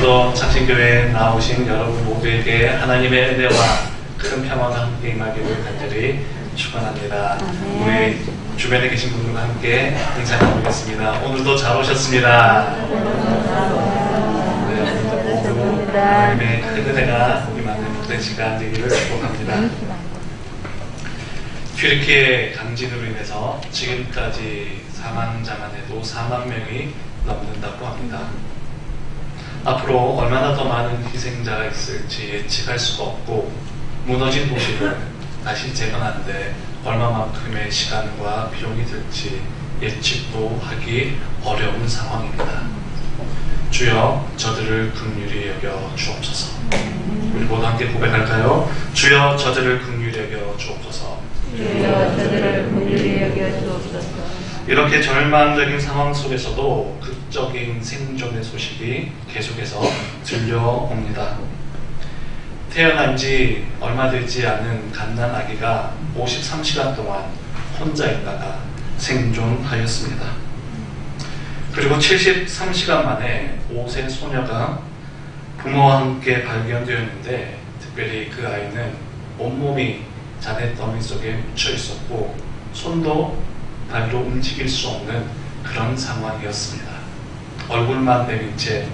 오늘도 창신교회에 나오신 여러분 모두에게 하나님의 은혜와 큰 평화가 함께 임하기를 간절히 축원합니다. 우리 주변에 계신 분들과 함께 인사 나누겠습니다. 오늘도 잘 오셨습니다. 네, 모두 하나님의 큰 은혜가 우리 만든 복된 시간 되기를 축복합니다. 튀르키예 강진으로 인해서 지금까지 사망자만 해도 4만 명이 넘는다고 합니다. 앞으로 얼마나 더 많은 희생자가 있을지 예측할 수가 없고, 무너진 도시를 다시 재건하는데 얼마만큼의 시간과 비용이 들지 예측도 하기 어려운 상황입니다. 주여 저들을 긍휼히 여겨 주옵소서. 우리 모두 함께 고백할까요? 주여 저들을 긍휼히 여겨 주옵소서. 주여 저들을 긍휼히 여겨 주옵소서. 이렇게 절망적인 상황 속에서도 극적인 생존의 소식이 계속해서 들려옵니다. 태어난 지 얼마 되지 않은 갓난 아기가 53시간 동안 혼자 있다가 생존하였습니다. 그리고 73시간 만에 5세 소녀가 부모와 함께 발견되었는데, 특별히 그 아이는 온몸이 자네 더미 속에 묻혀 있었고 손도 발로 움직일 수 없는 그런 상황이었습니다. 얼굴만 내민 채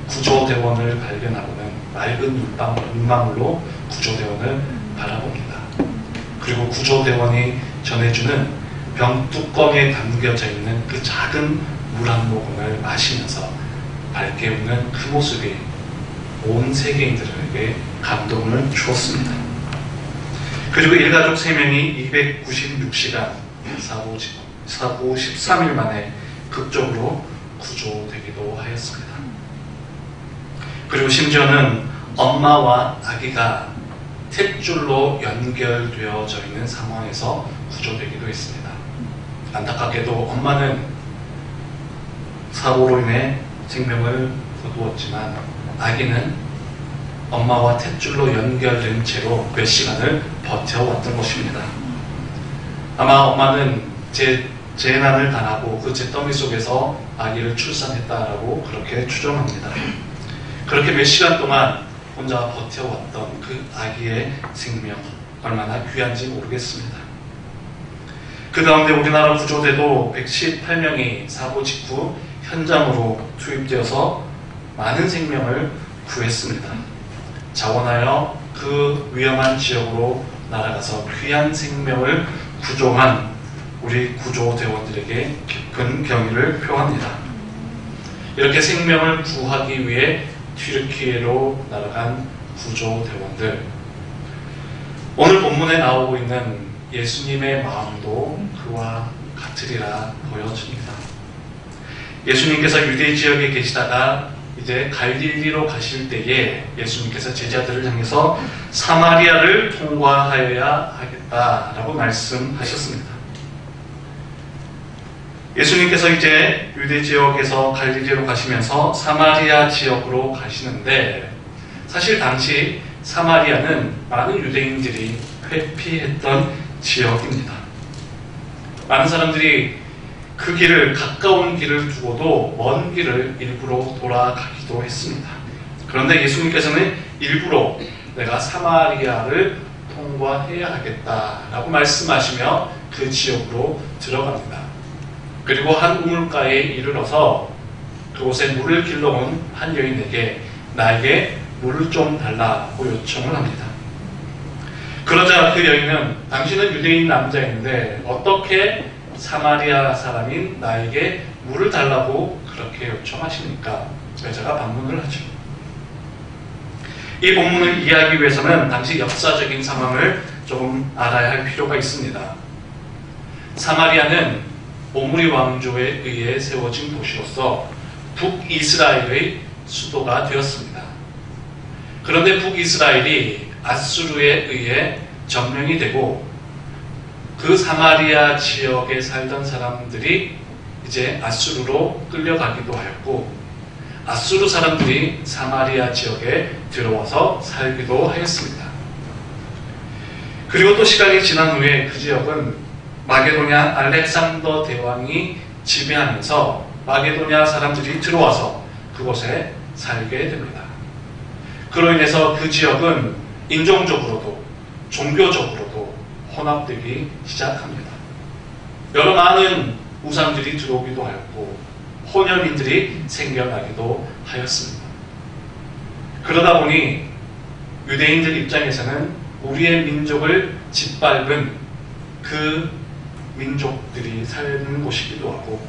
구조대원을 발견하고는 맑은 눈망울로 구조대원을 바라봅니다. 그리고 구조대원이 전해주는 병뚜껑에 담겨져 있는 그 작은 물 한 모금을 마시면서 밝게 웃는 그 모습이 온 세계인들에게 감동을 주었습니다. 그리고 일가족 3명이 296시간 사고 13일 만에 극적으로 구조되기도 하였습니다. 그리고 심지어는 엄마와 아기가 탯줄로 연결되어져 있는 상황에서 구조되기도 했습니다. 안타깝게도 엄마는 사고로 인해 생명을 거두었지만 아기는 엄마와 탯줄로 연결된 채로 몇 시간을 버텨왔던 것입니다. 아마 엄마는 재난을 당하고 그 잿더미 속에서 아기를 출산했다라고 그렇게 추정합니다. 그렇게 몇 시간 동안 혼자 버텨왔던 그 아기의 생명, 얼마나 귀한지 모르겠습니다. 그 가운데 우리나라 구조대도 118명이 사고 직후 현장으로 투입되어서 많은 생명을 구했습니다. 자원하여 그 위험한 지역으로 날아가서 귀한 생명을 구조한 우리 구조대원들에게 깊은 경의를 표합니다. 이렇게 생명을 구하기 위해 튀르키예로 날아간 구조대원들, 오늘 본문에 나오고 있는 예수님의 마음도 그와 같으리라 보여집니다. 예수님께서 유대 지역에 계시다가 이제 갈릴리로 가실 때에 예수님께서 제자들을 향해서 사마리아를 통과하여야 하겠다라고 말씀하셨습니다. 예수님께서 이제 유대 지역에서 갈릴리로 가시면서 사마리아 지역으로 가시는데, 사실 당시 사마리아는 많은 유대인들이 회피했던 지역입니다. 많은 사람들이 그 길을, 가까운 길을 두고도 먼 길을 일부러 돌아가기도 했습니다. 그런데 예수님께서는 일부러 내가 사마리아를 통과해야 하겠다라고 말씀하시며 그 지역으로 들어갑니다. 그리고 한 우물가에 이르러서 그곳에 물을 길러온 한 여인에게 나에게 물을 좀 달라고 요청을 합니다. 그러자 그 여인은, 당신은 유대인 남자인데 어떻게 사마리아 사람인 나에게 물을 달라고 그렇게 요청하십니까? 여자가 반문을 하죠. 이 본문을 이해하기 위해서는 당시 역사적인 상황을 조금 알아야 할 필요가 있습니다. 사마리아는 오므리 왕조에 의해 세워진 도시로서 북이스라엘의 수도가 되었습니다. 그런데 북이스라엘이 아수르에 의해 점령이 되고, 그 사마리아 지역에 살던 사람들이 이제 아수르로 끌려가기도 하였고, 아수르 사람들이 사마리아 지역에 들어와서 살기도 하였습니다. 그리고 또 시간이 지난 후에 그 지역은 마게도냐 알렉산더 대왕이 지배하면서 마게도냐 사람들이 들어와서 그곳에 살게 됩니다. 그로 인해서 그 지역은 인종적으로도 종교적으로도 혼합되기 시작합니다. 여러 많은 우상들이 들어오기도 하였고 혼혈인들이 생겨나기도 하였습니다. 그러다 보니 유대인들 입장에서는 우리의 민족을 짓밟은 그 민족들이 사는 곳이기도 하고,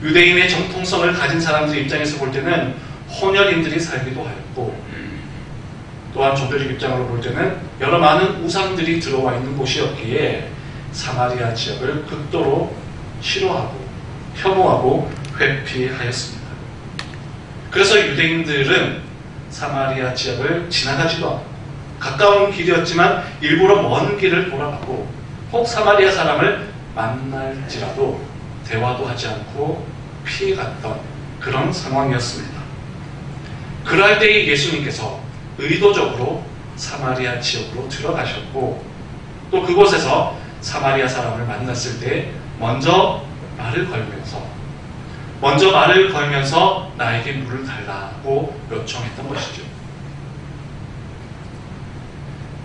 유대인의 정통성을 가진 사람들 입장에서 볼 때는 혼혈인들이 살기도 하였고, 또한 종교적 입장으로 볼 때는 여러 많은 우상들이 들어와 있는 곳이었기에 사마리아 지역을 극도로 싫어하고 혐오하고 회피하였습니다. 그래서 유대인들은 사마리아 지역을 지나가지도 않고, 가까운 길이었지만 일부러 먼 길을 돌아가고, 혹 사마리아 사람을 만날지라도 대화도 하지 않고 피해갔던 그런 상황이었습니다. 그럴 때에 예수님께서 의도적으로 사마리아 지역으로 들어가셨고, 또 그곳에서 사마리아 사람을 만났을 때 먼저 말을 걸면서 나에게 물을 달라고 요청했던 것이죠.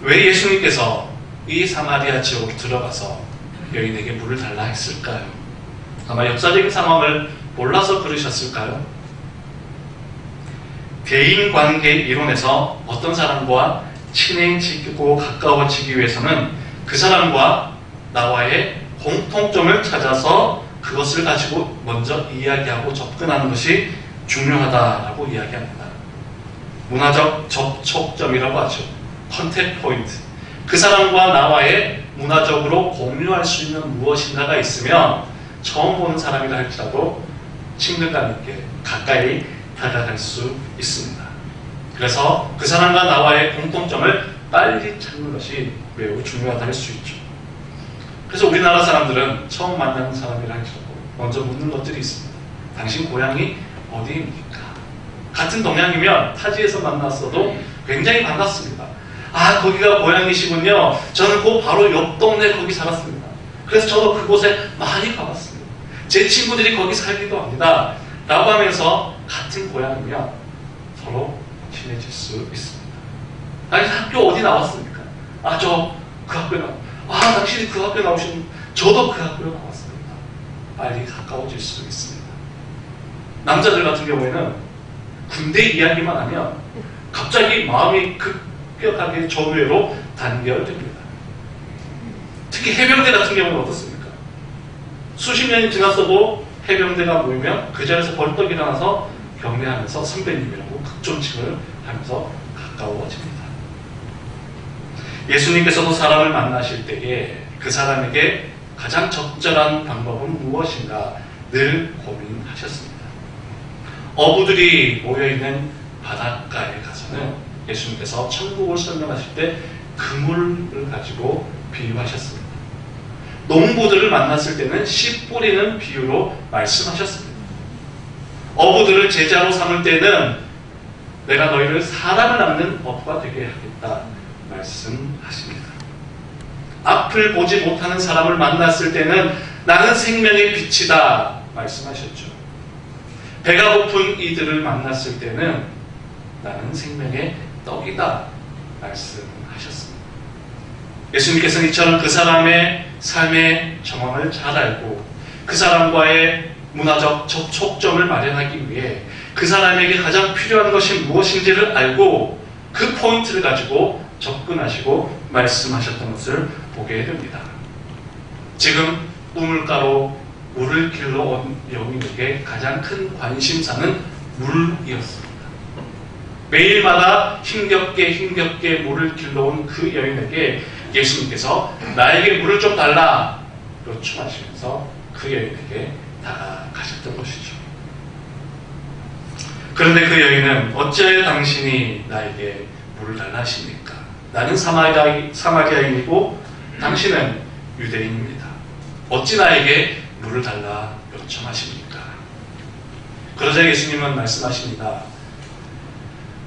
왜 예수님께서 이 사마리아 지역으로 들어가서 여인에게 물을 달라 했을까요? 아마 역사적인 상황을 몰라서 그러셨을까요? 대인관계 이론에서 어떤 사람과 친해지고 가까워지기 위해서는 그 사람과 나와의 공통점을 찾아서 그것을 가지고 먼저 이야기하고 접근하는 것이 중요하다라고 이야기합니다. 문화적 접촉점이라고 하죠. 컨택 포인트. 그 사람과 나와의 문화적으로 공유할 수 있는 무엇인가가 있으면 처음 보는 사람이라 할지라도 친근감 있게 가까이 다가갈 수 있습니다. 그래서 그 사람과 나와의 공통점을 빨리 찾는 것이 매우 중요하다 할 수 있죠. 그래서 우리나라 사람들은 처음 만나는 사람이라 할지라도 먼저 묻는 것들이 있습니다. 당신 고향이 어디입니까? 같은 동양이면 타지에서 만났어도 굉장히 반갑습니다. 아, 거기가 고향이시군요. 저는 그 바로 옆 동네 거기 살았습니다. 그래서 저도 그곳에 많이 가봤습니다. 제 친구들이 거기 살기도 합니다. 라고 하면서 같은 고향이면 서로 친해질 수 있습니다. 아니, 학교 어디 나왔습니까? 아, 저 그 학교에 당신이 그 학교에 나오신, 저도 그 학교에 나왔습니다. 빨리 가까워질 수 있습니다. 남자들 같은 경우에는 군대 이야기만 하면 갑자기 마음이 급격하게 전우회로 단결됩니다. 특히 해병대 같은 경우는 어떻습니까? 수십 년이 지났어도 해병대가 모이면 그 자리에서 벌떡 일어나서 경례하면서 선배님이라고 극존칭을 하면서 가까워집니다. 예수님께서도 사람을 만나실 때에 그 사람에게 가장 적절한 방법은 무엇인가 늘 고민하셨습니다. 어부들이 모여있는 바닷가에 가서는 예수님께서 천국을 설명하실 때 그물을 가지고 비유하셨습니다. 농부들을 만났을 때는 씨 뿌리는 비유로 말씀하셨습니다. 어부들을 제자로 삼을 때는 내가 너희를 사람을 낚는 법과 되게 하겠다 말씀하십니다. 앞을 보지 못하는 사람을 만났을 때는 나는 생명의 빛이다 말씀하셨죠. 배가 고픈 이들을 만났을 때는 나는 생명의 떡이다 말씀하셨습니다. 예수님께서는 이처럼 그 사람의 삶의 정황을 잘 알고 그 사람과의 문화적 접촉점을 마련하기 위해 그 사람에게 가장 필요한 것이 무엇인지를 알고 그 포인트를 가지고 접근하시고 말씀하셨던 것을 보게 됩니다. 지금 우물가로 물을 길러 온 여인에게 가장 큰 관심사는 물이었습니다. 매일마다 힘겹게 물을 길러 온 그 여인에게 예수님께서 나에게 물을 좀 달라 요청하시면서 그 여인에게 다가가셨던 것이죠. 그런데 그 여인은 어찌하여 당신이 나에게 물을 달라 하십니까? 나는 사마리아인이고 당신은 유대인입니다. 어찌 나에게 물을 달라 요청하십니까? 그러자 예수님은 말씀하십니다.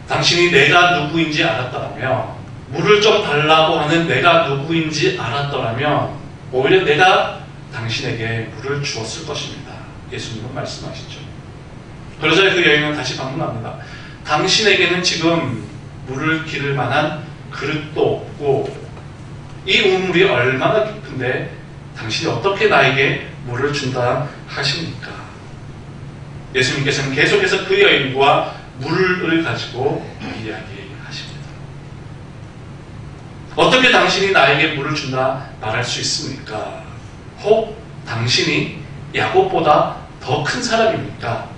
당신이 내가 누구인지 알았더라면, 물을 좀 달라고 하는 내가 누구인지 알았더라면 오히려 내가 당신에게 물을 주었을 것입니다. 예수님은 말씀하시죠. 그러자 그 여인은 다시 반문합니다. 당신에게는 지금 물을 기를 만한 그릇도 없고 이 우물이 얼마나 깊은데 당신이 어떻게 나에게 물을 준다 하십니까? 예수님께서는 계속해서 그 여인과 물을 가지고 이야기하십니다. 어떻게 당신이 나에게 물을 준다 말할 수 있습니까? 혹 당신이 야곱보다 더 큰 사람입니까?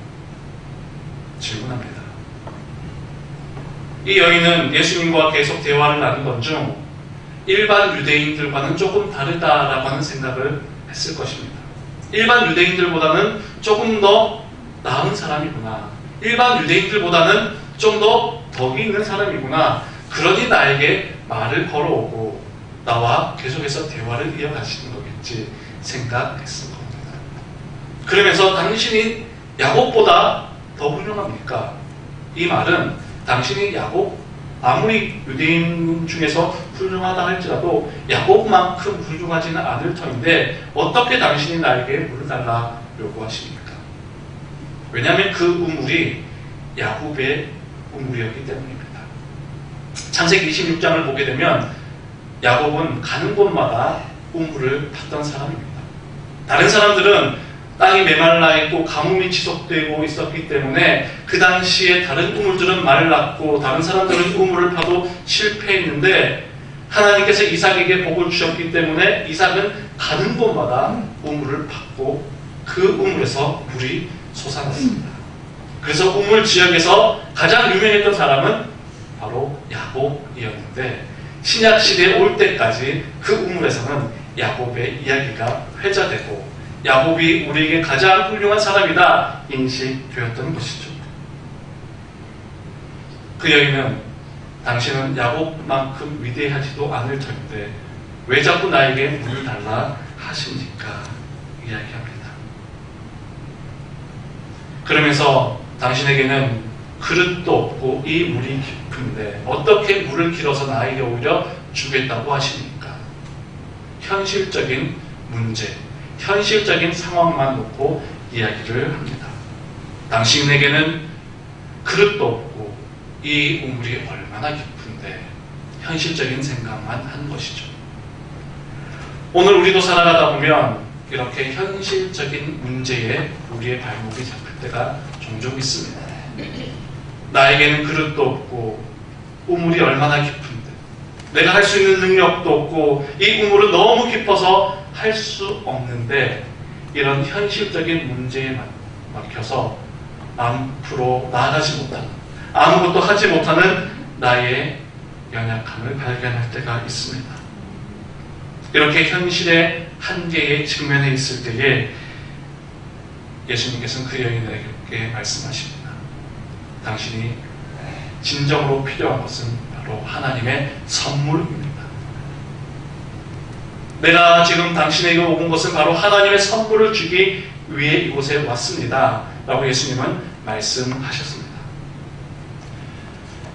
질문합니다. 이 여인은 예수님과 계속 대화를 나누던 중 일반 유대인들과는 조금 다르다라고 하는 생각을 했을 것입니다. 일반 유대인들보다는 조금 더 나은 사람이구나. 일반 유대인들보다는 좀 더 덕이 있는 사람이구나. 그러니 나에게 말을 걸어오고 나와 계속해서 대화를 이어가시는 거겠지 생각했을 겁니다. 그러면서 당신이 야곱보다 더 훌륭합니까? 이 말은 당신이 야곱, 아무리 유대인 중에서 훌륭하다 할지라도 야곱만큼 훌륭하지는 않을 터인데 어떻게 당신이 나에게 물을 달라 요구하십니까? 왜냐하면 그 우물이 야곱의 우물이었기 때문입니다. 창세기 26장을 보게 되면 야곱은 가는 곳마다 우물을 팠던 사람입니다. 다른 사람들은 땅이 메말라 있고 가뭄이 지속되고 있었기 때문에 그 당시에 다른 우물들은 말랐고 다른 사람들은 우물을 파도 실패했는데 하나님께서 이삭에게 복을 주셨기 때문에 이삭은 가는 곳마다 우물을 팠고 그 우물에서 물이 솟아났습니다. 그래서 우물 지역에서 가장 유명했던 사람은 바로 야곱이었는데 신약시대에 올 때까지 그 우물에서는 야곱의 이야기가 회자되고 야곱이 우리에게 가장 훌륭한 사람이다 인식되었던 것이죠. 그 여인은 당신은 야곱만큼 위대하지도 않을 터인데 왜 자꾸 나에게 물을 달라 하십니까? 이야기합니다. 그러면서 당신에게는 그릇도 없고 이 물이 깊은데 어떻게 물을 길어서 나에게 오히려 주겠다고 하십니까? 현실적인 문제, 현실적인 상황만 놓고 이야기를 합니다. 당신에게는 그릇도 없고 이 우물이 얼마나 깊은데 현실적인 생각만 한 것이죠. 오늘 우리도 살아가다 보면 이렇게 현실적인 문제에 우리의 발목이 잡힐 때가 종종 있습니다. 나에게는 그릇도 없고 우물이 얼마나 깊은데 내가 할 수 있는 능력도 없고 이 우물은 너무 깊어서 할 수 없는데 이런 현실적인 문제에 막혀서 앞으로 나아가지 못하는 아무것도 하지 못하는 나의 연약함을 발견할 때가 있습니다. 이렇게 현실의 한계에 직면해 있을 때에 예수님께서는 그 여인에게 말씀하십니다. 당신이 진정으로 필요한 것은 바로 하나님의 선물입니다. 내가 지금 당신에게 온 것은 바로 하나님의 선물을 주기 위해 이곳에 왔습니다. 라고 예수님은 말씀하셨습니다.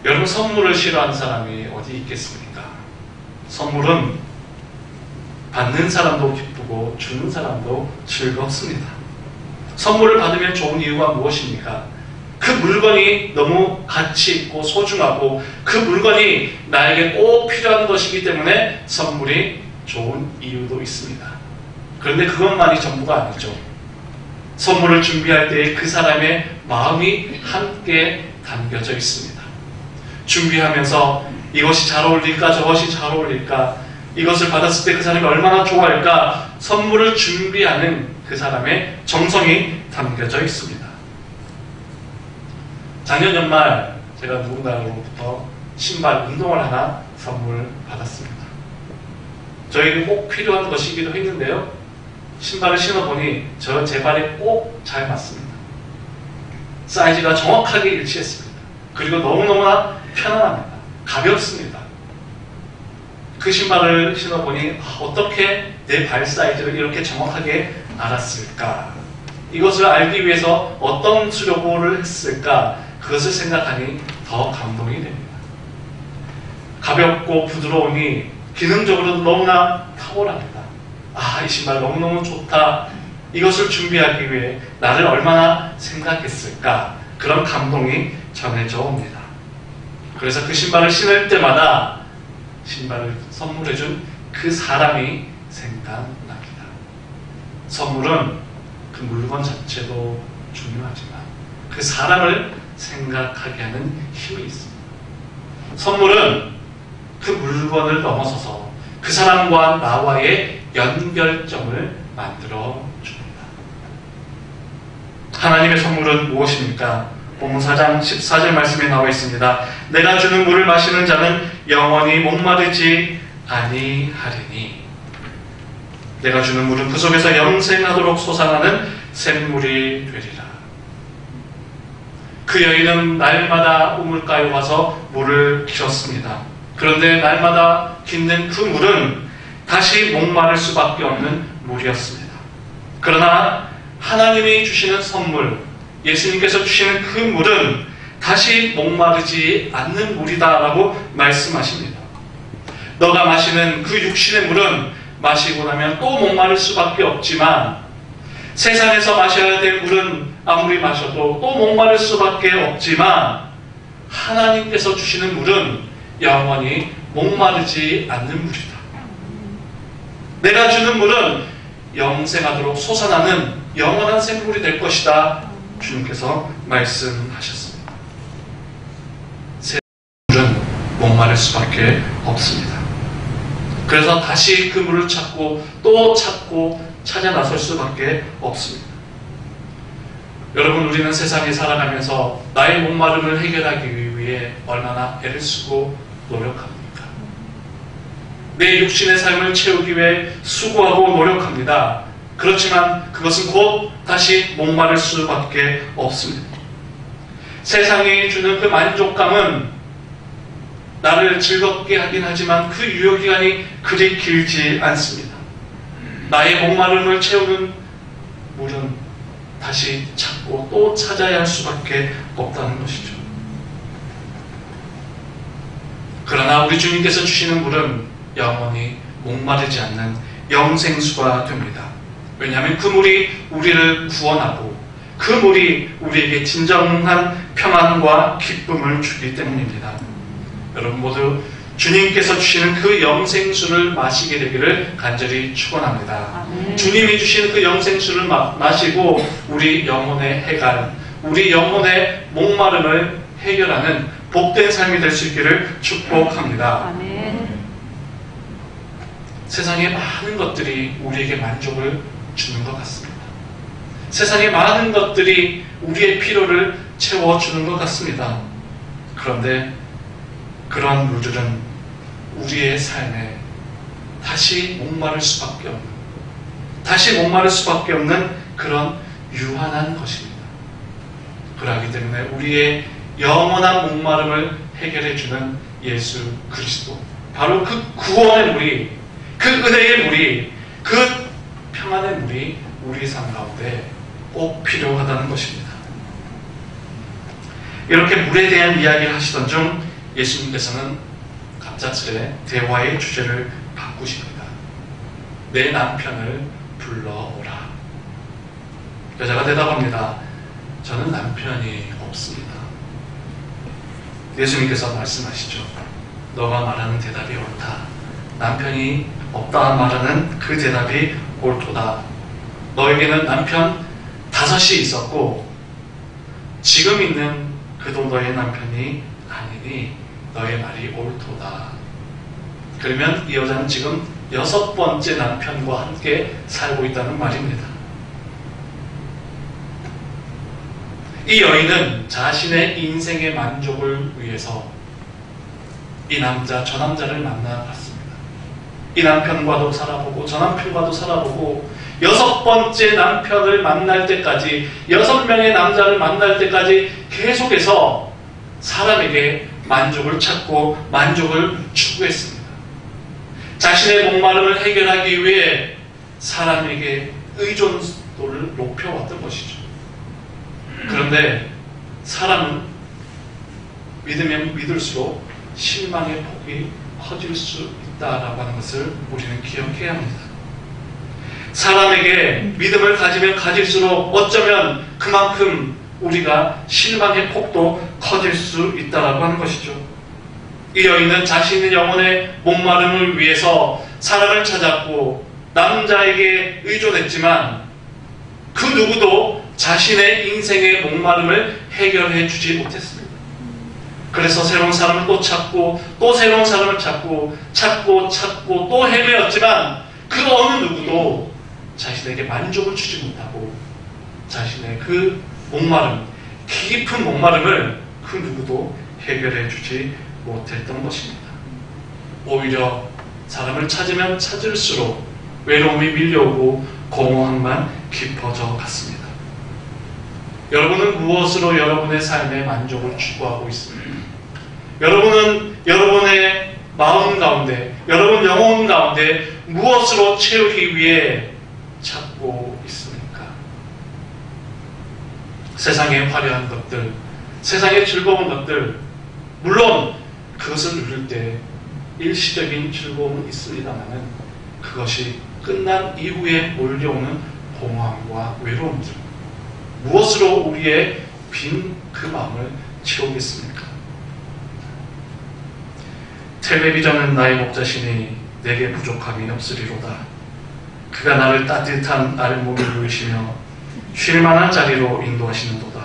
여러분, 선물을 싫어하는 사람이 어디 있겠습니까? 선물은 받는 사람도 기쁘고 주는 사람도 즐겁습니다. 선물을 받으면 좋은 이유가 무엇입니까? 그 물건이 너무 가치 있고 소중하고 그 물건이 나에게 꼭 필요한 것이기 때문에 선물이 좋은 이유도 있습니다. 그런데 그것만이 전부가 아니죠. 선물을 준비할 때 그 사람의 마음이 함께 담겨져 있습니다. 준비하면서 이것이 잘 어울릴까 저것이 잘 어울릴까 이것을 받았을 때 그 사람이 얼마나 좋아할까 선물을 준비하는 그 사람의 정성이 담겨져 있습니다. 작년 연말 제가 누군가로부터 신발 운동을 하나 선물 받았습니다. 저에게 꼭 필요한 것이기도 했는데요. 신발을 신어보니 제 발에 꼭 잘 맞습니다. 사이즈가 정확하게 일치했습니다. 그리고 너무너무나 편안합니다. 가볍습니다. 그 신발을 신어보니 어떻게 내 발 사이즈를 이렇게 정확하게 알았을까? 이것을 알기 위해서 어떤 수료를 했을까? 그것을 생각하니 더 감동이 됩니다. 가볍고 부드러우니 기능적으로도 너무나 탁월합니다. 이 신발 너무너무 좋다. 이것을 준비하기 위해 나를 얼마나 생각했을까? 그런 감동이 전해져 옵니다. 그래서 그 신발을 신을 때마다 신발을 선물해준 그 사람이 생각납니다. 선물은 그 물건 자체도 중요하지만 그 사람을 생각하게 하는 힘이 있습니다. 선물은 그 물건을 넘어서서 그 사람과 나와의 연결점을 만들어 줍니다. 하나님의 선물은 무엇입니까? 본문 4장 14절 말씀에 나와 있습니다. 내가 주는 물을 마시는 자는 영원히 목마르지 아니하리니 내가 주는 물은 그 속에서 영생하도록 솟아나는 샘물이 되리라. 그 여인은 날마다 우물가에 와서 물을 길었습니다. 그런데 날마다 깃는 그 물은 다시 목마를 수밖에 없는 물이었습니다. 그러나 하나님이 주시는 선물, 예수님께서 주시는 그 물은 다시 목마르지 않는 물이다라고 말씀하십니다. 너가 마시는 그 육신의 물은 마시고 나면 또 목마를 수밖에 없지만 세상에서 마셔야 될 물은 아무리 마셔도 또 목마를 수밖에 없지만 하나님께서 주시는 물은 영원히 목마르지 않는 물이다. 내가 주는 물은 영생하도록 솟아나는 영원한 샘물이 될 것이다. 주님께서 말씀하셨습니다. 새 물은 목마를 수밖에 없습니다. 그래서 다시 그 물을 찾고 또 찾고 찾아 나설 수밖에 없습니다. 여러분, 우리는 세상에 살아가면서 나의 목마름을 해결하기 위해 얼마나 애를 쓰고 노력합니까? 내 육신의 삶을 채우기 위해 수고하고 노력합니다. 그렇지만 그것은 곧 다시 목마를 수밖에 없습니다. 세상이 주는 그 만족감은 나를 즐겁게 하긴 하지만 그 유효기간이 그리 길지 않습니다. 나의 목마름을 채우는 물은 다시 찾고 또 찾아야 할 수밖에 없다는 것이죠. 그러나 우리 주님께서 주시는 물은 영원히 목마르지 않는 영생수가 됩니다. 왜냐하면 그 물이 우리를 구원하고 그 물이 우리에게 진정한 평안과 기쁨을 주기 때문입니다. 여러분 모두 주님께서 주시는 그 영생수를 마시게 되기를 간절히 축원합니다. 주님이 주시는 그 영생수를 마시고 우리 영혼의 해갈, 우리 영혼의 목마름을 해결하는 복된 삶이 될 수 있기를 축복합니다. 아멘. 세상의 많은 것들이 우리에게 만족을 주는 것 같습니다. 세상의 많은 것들이 우리의 필요를 채워주는 것 같습니다. 그런데 그런 물들은 우리의 삶에 다시 목마를 수밖에 없는 그런 유한한 것입니다. 그러하기 때문에 우리의 영원한 목마름을 해결해주는 예수 그리스도, 바로 그 구원의 물이, 그 은혜의 물이, 그 평안의 물이 우리 삶 가운데 꼭 필요하다는 것입니다. 이렇게 물에 대한 이야기를 하시던 중 예수님께서는 갑작스레 대화의 주제를 바꾸십니다. 내 남편을 불러오라. 여자가 대답합니다. 저는 남편이 없습니다. 예수님께서 말씀하시죠. 너가 말하는 대답이 옳다. 남편이 없다 말하는 그 대답이 옳도다. 너에게는 남편 5이 있었고 지금 있는 그도 너의 남편이 아니니 너의 말이 옳도다. 그러면 이 여자는 지금 6번째 남편과 함께 살고 있다는 말입니다. 이 여인은 자신의 인생의 만족을 위해서 이 남자, 저 남자를 만나봤습니다. 이 남편과도 살아보고 저 남편과도 살아보고 6번째 남편을 만날 때까지 6명의 남자를 만날 때까지 계속해서 사람에게 만족을 찾고 만족을 추구했습니다. 자신의 목마름을 해결하기 위해 사람에게 의존도를 높여왔던 것이죠. 그런데 사람은 믿으면 믿을수록 실망의 폭이 커질 수 있다라고 하는 것을 우리는 기억해야 합니다. 사람에게 믿음을 가지면 가질수록 어쩌면 그만큼 우리가 실망의 폭도 커질 수 있다라고 하는 것이죠. 이 여인은 자신의 영혼의 목마름을 위해서 사람을 찾았고 남자에게 의존했지만 그 누구도 자신의 인생의 목마름을 해결해 주지 못했습니다. 그래서 새로운 사람을 또 찾고 또 새로운 사람을 찾고 또 헤매었지만 그 어느 누구도 자신에게 만족을 주지 못하고 자신의 그 목마름, 깊은 목마름을 그 누구도 해결해 주지 못했던 것입니다. 오히려 사람을 찾으면 찾을수록 외로움이 밀려오고 공허함만 깊어져 갔습니다. 여러분은 무엇으로 여러분의 삶의 만족을 추구하고 있습니까? 여러분은 여러분의 마음 가운데, 여러분 영혼 가운데 무엇으로 채우기 위해 찾고 있습니까? 세상의 화려한 것들, 세상의 즐거운 것들, 물론 그것을 누릴 때 일시적인 즐거움은 있으리다마는 그것이 끝난 이후에 몰려오는 공허함과 외로움들, 무엇으로 우리의 빈 그 마음을 채우겠습니까? 텔레비전은 나의 목자시니 내게 부족함이 없으리로다. 그가 나를 따뜻한 아랫목에 누이시며 쉴만한 자리로 인도하시는도다.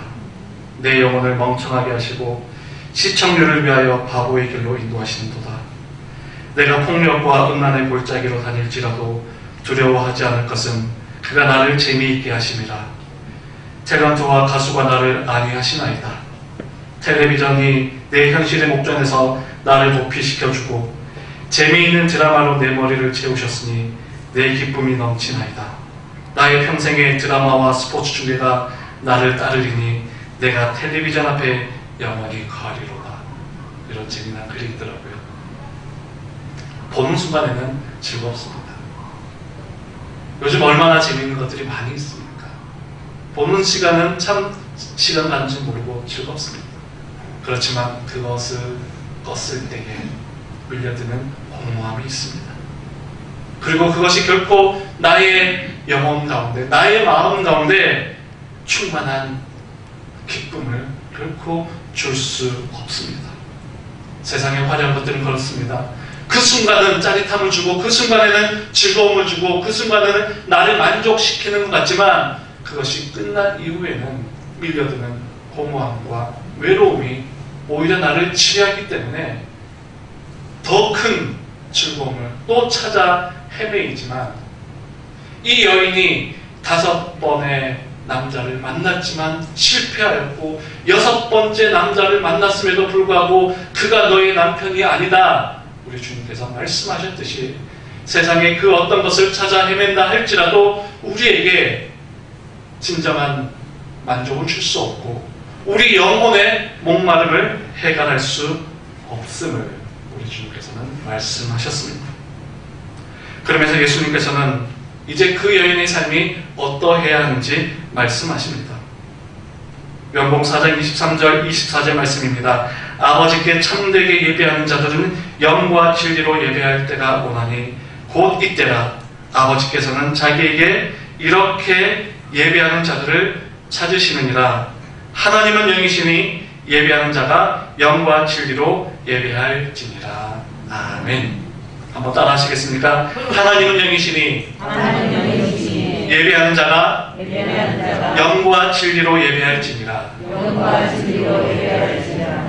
내 영혼을 멍청하게 하시고 시청률을 위하여 바보의 길로 인도하시는도다. 내가 폭력과 음란의 골짜기로 다닐지라도 두려워하지 않을 것은 그가 나를 재미있게 하심이라. 탤런트와 가수가 나를 안위하시나이다. 텔레비전이 내 현실의 목전에서 나를 도피시켜주고 재미있는 드라마로 내 머리를 채우셨으니 내 기쁨이 넘치나이다. 나의 평생의 드라마와 스포츠 중계가 나를 따르리니 내가 텔레비전 앞에 영원히 거하리로다. 이런 재미난 글이 있더라고요. 보는 순간에는 즐겁습니다. 요즘 얼마나 재미있는 것들이 많이 있습니까? 보는 시간은 참 시간 가는 줄 모르고 즐겁습니다. 그렇지만 그것을 껐을 때에 밀려드는 공허함이 있습니다. 그리고 그것이 결코 나의 영혼 가운데, 나의 마음 가운데 충만한 기쁨을 결코 줄 수 없습니다. 세상의 화려한 것들은 그렇습니다. 그 순간은 짜릿함을 주고 그 순간에는 즐거움을 주고 그 순간에는 나를 만족시키는 것 같지만 그것이 끝난 이후에는 밀려드는 공허함과 외로움이 오히려 나를 지배하기 때문에 더 큰 즐거움을 또 찾아 헤매이지만 이 여인이 5번의 남자를 만났지만 실패하였고 6번째 남자를 만났음에도 불구하고 그가 너의 남편이 아니다. 우리 주님께서 말씀하셨듯이 세상에 그 어떤 것을 찾아 헤맨다 할지라도 우리에게 진정한 만족을 줄 수 없고 우리 영혼의 목마름을 해결할 수 없음을 우리 주님께서는 말씀하셨습니다. 그러면서 예수님께서는 이제 그 여인의 삶이 어떠해야 하는지 말씀하십니다. 연봉 4장 23절 24절 말씀입니다. 아버지께 참되게 예배하는 자들은 영과 진리로 예배할 때가 오나니 곧 이때라. 아버지께서는 자기에게 이렇게 예배하는 자들을 찾으시느니라. 하나님은 영이시니 예배하는 자가 영과 진리로 예배할지니라. 아멘. 한번 따라 하시겠습니까? 하나님은 영이시니 예배하는 자가 영과 진리로 예배할지니라.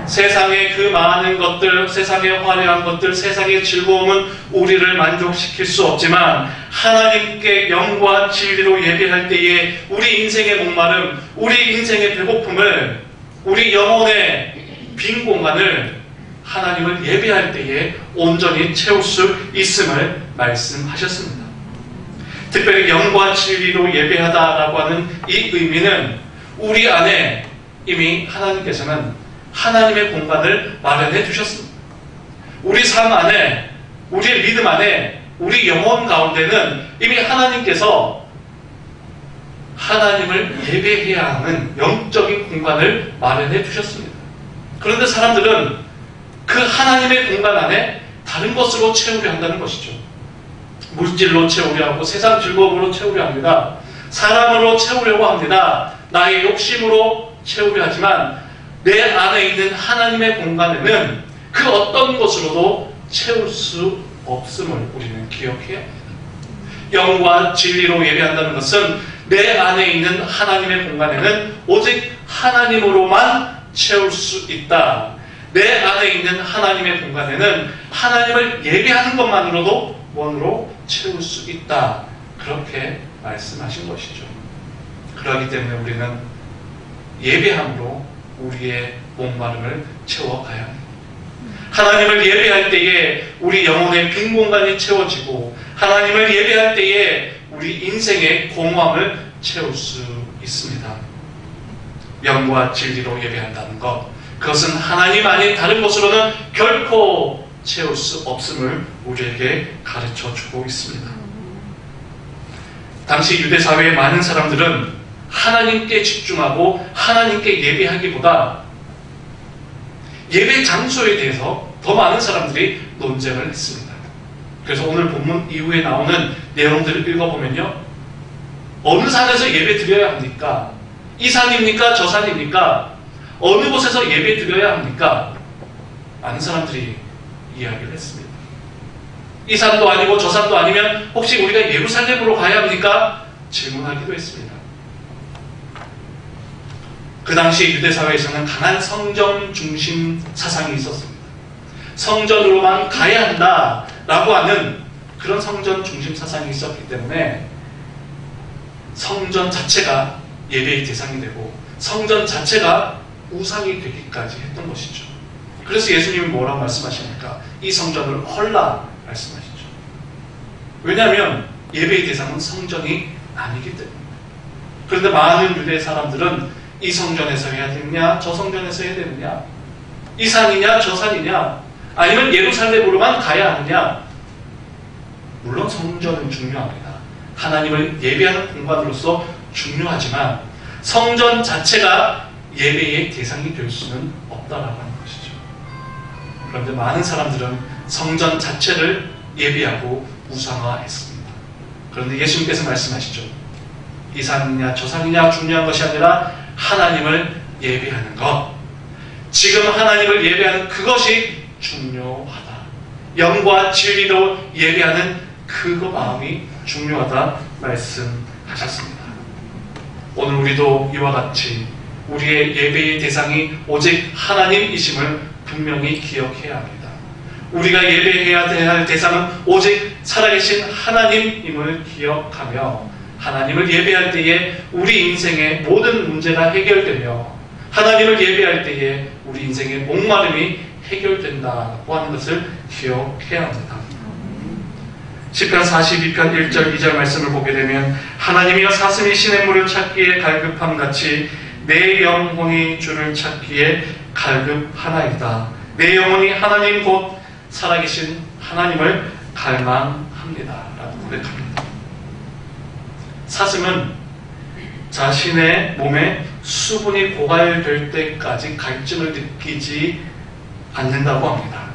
세상의 그 많은 것들, 세상의 화려한 것들, 세상의 즐거움은 우리를 만족시킬 수 없지만 하나님께 영과 진리로 예배할 때에 우리 인생의 목마름, 우리 인생의 배고픔을, 우리 영혼의 빈 공간을 하나님을 예배할 때에 온전히 채울 수 있음을 말씀하셨습니다. 특별히 영과 진리로 예배하다라고 하는 이 의미는 우리 안에 이미 하나님께서는 하나님의 공간을 마련해 두셨습니다. 우리 삶 안에, 우리의 믿음 안에, 우리 영혼 가운데는 이미 하나님께서 하나님을 예배해야 하는 영적인 공간을 마련해 두셨습니다. 그런데 사람들은 그 하나님의 공간 안에 다른 것으로 채우려 한다는 것이죠. 물질로 채우려 하고 세상 즐거움으로 채우려 합니다. 사람으로 채우려고 합니다. 나의 욕심으로 채우려 하지만 내 안에 있는 하나님의 공간에는 그 어떤 것으로도 채울 수 없음을 우리는 기억해야 합니다. 영과 진리로 예배한다는 것은 내 안에 있는 하나님의 공간에는 오직 하나님으로만 채울 수 있다. 내 안에 있는 하나님의 공간에는 하나님을 예배하는 것만으로도 원으로 채울 수 있다. 그렇게 말씀하신 것이죠. 그렇기 때문에 우리는 예배함으로 우리의 목마름을 채워가야 합니다. 하나님을 예배할 때에 우리 영혼의 빈 공간이 채워지고 하나님을 예배할 때에 우리 인생의 공허함을 채울 수 있습니다. 영과 진리로 예배한다는 것, 그것은 하나님 아닌 다른 것으로는 결코 채울 수 없음을 우리에게 가르쳐 주고 있습니다. 당시 유대사회의 많은 사람들은 하나님께 집중하고 하나님께 예배하기보다 예배 장소에 대해서 더 많은 사람들이 논쟁을 했습니다. 그래서 오늘 본문 이후에 나오는 내용들을 읽어보면요, 어느 산에서 예배 드려야 합니까? 이 산입니까? 저 산입니까? 어느 곳에서 예배 드려야 합니까? 많은 사람들이 이야기를 했습니다. 이 산도 아니고 저 산도 아니면 혹시 우리가 예루살렘으로 가야 합니까? 질문하기도 했습니다. 그 당시 유대사회에서는 강한 성전 중심 사상이 있었습니다. 성전으로만 가야 한다라고 하는 그런 성전 중심 사상이 있었기 때문에 성전 자체가 예배의 대상이 되고 성전 자체가 우상이 되기까지 했던 것이죠. 그래서 예수님이 뭐라고 말씀하십니까? 이 성전을 헐라 말씀하시죠. 왜냐하면 예배의 대상은 성전이 아니기 때문에. 그런데 많은 유대 사람들은 이 성전에서 해야 되느냐, 저 성전에서 해야 되느냐, 이 산이냐, 저 산이냐, 아니면 예루살렘으로만 가야 하느냐. 물론 성전은 중요합니다. 하나님을 예배하는 공간으로서 중요하지만 성전 자체가 예배의 대상이 될 수는 없다라고 하는 것이죠. 그런데 많은 사람들은 성전 자체를 예배하고 우상화했습니다. 그런데 예수님께서 말씀하시죠. 이 산이냐 저 산이냐 중요한 것이 아니라 하나님을 예배하는 것, 지금 하나님을 예배하는 그것이 중요하다. 영과 진리로 예배하는 그거 마음이 중요하다 말씀하셨습니다. 오늘 우리도 이와 같이 우리의 예배의 대상이 오직 하나님이심을 분명히 기억해야 합니다. 우리가 예배해야 할 대상은 오직 살아계신 하나님임을 기억하며 하나님을 예배할 때에 우리 인생의 모든 문제가 해결되며 하나님을 예배할 때에 우리 인생의 목마름이 해결된다고 하는 것을 기억해야 합니다. 시편 42편 1절 2절 말씀을 보게 되면 하나님이여 사슴이 시냇물을 찾기에 갈급함같이 내 영혼이 주를 찾기에 갈급하나이다. 내 영혼이 하나님 곧 살아계신 하나님을 갈망합니다. 라고 고백합니다. 사슴은 자신의 몸에 수분이 고갈될 때까지 갈증을 느끼지 않는다고 합니다.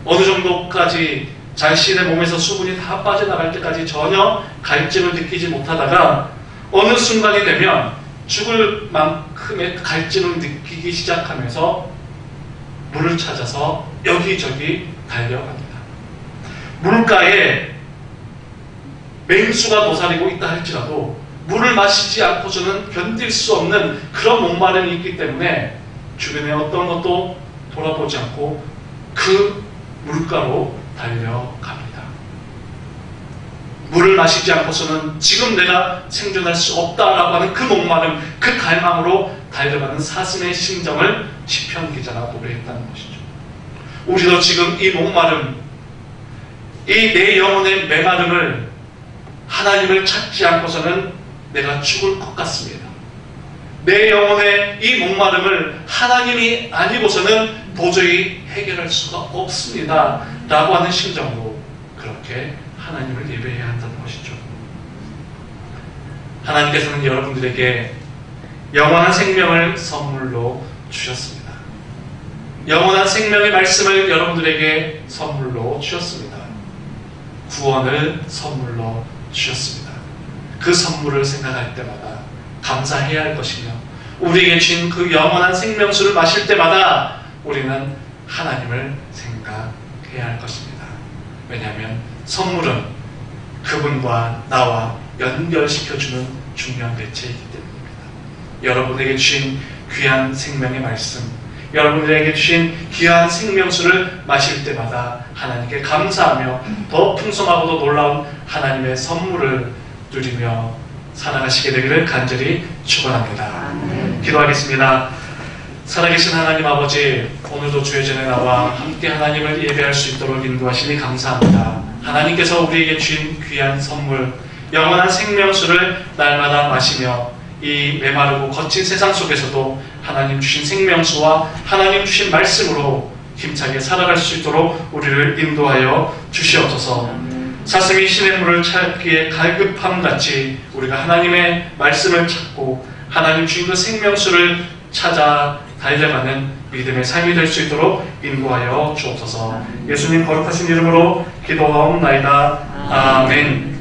어느 정도까지 자신의 몸에서 수분이 다 빠져나갈 때까지 전혀 갈증을 느끼지 못하다가 어느 순간이 되면 죽을 만큼의 갈증을 느끼기 시작하면서 물을 찾아서 여기저기 달려갑니다. 물가에 맹수가 도사리고 있다 할지라도 물을 마시지 않고서는 견딜 수 없는 그런 목마름이 있기 때문에 주변에 어떤 것도 돌아보지 않고 그 물가로 달려갑니다. 물을 마시지 않고서는 지금 내가 생존할 수 없다라고 하는 그 목마름, 그 갈망으로 달려가는 사슴의 심정을 시편 기자가 노래했다는 것이죠. 우리도 지금 이 목마름, 이 내 영혼의 메마름을 하나님을 찾지 않고서는 내가 죽을 것 같습니다. 내 영혼의 이 목마름을 하나님이 아니고서는 도저히 해결할 수가 없습니다. 라고 하는 심정으로 그렇게 하나님을 예배해야 한다는 것이죠. 하나님께서는 여러분들에게 영원한 생명을 선물로 주셨습니다. 영원한 생명의 말씀을 여러분들에게 선물로 주셨습니다. 구원을 선물로 주셨습니다. 그 선물을 생각할 때마다 감사해야 할 것이며 우리에게 주신 그 영원한 생명수를 마실 때마다 우리는 하나님을 생각해야 할 것입니다. 왜냐하면 선물은 그분과 나와 연결시켜주는 중요한 매체이기 때문입니다. 여러분에게 주신 귀한 생명의 말씀, 여러분들에게 주신 귀한 생명수를 마실 때마다 하나님께 감사하며 더 풍성하고도 놀라운 하나님의 선물을 누리며 살아가시게 되기를 간절히 축원합니다. 기도하겠습니다. 살아계신 하나님 아버지, 오늘도 주의 전에 나와 함께 하나님을 예배할 수 있도록 인도하시니 감사합니다. 하나님께서 우리에게 주신 귀한 선물, 영원한 생명수를 날마다 마시며 이 메마르고 거친 세상 속에서도 하나님 주신 생명수와 하나님 주신 말씀으로 힘차게 살아갈 수 있도록 우리를 인도하여 주시옵소서. 사슴이 신의 물을 찾기에 갈급함같이 우리가 하나님의 말씀을 찾고 하나님 주신 그 생명수를 찾아 달려가는 믿음의 삶이 될 수 있도록 인도하여 주옵소서. 예수님 거룩하신 이름으로 기도하옵나이다. 아멘.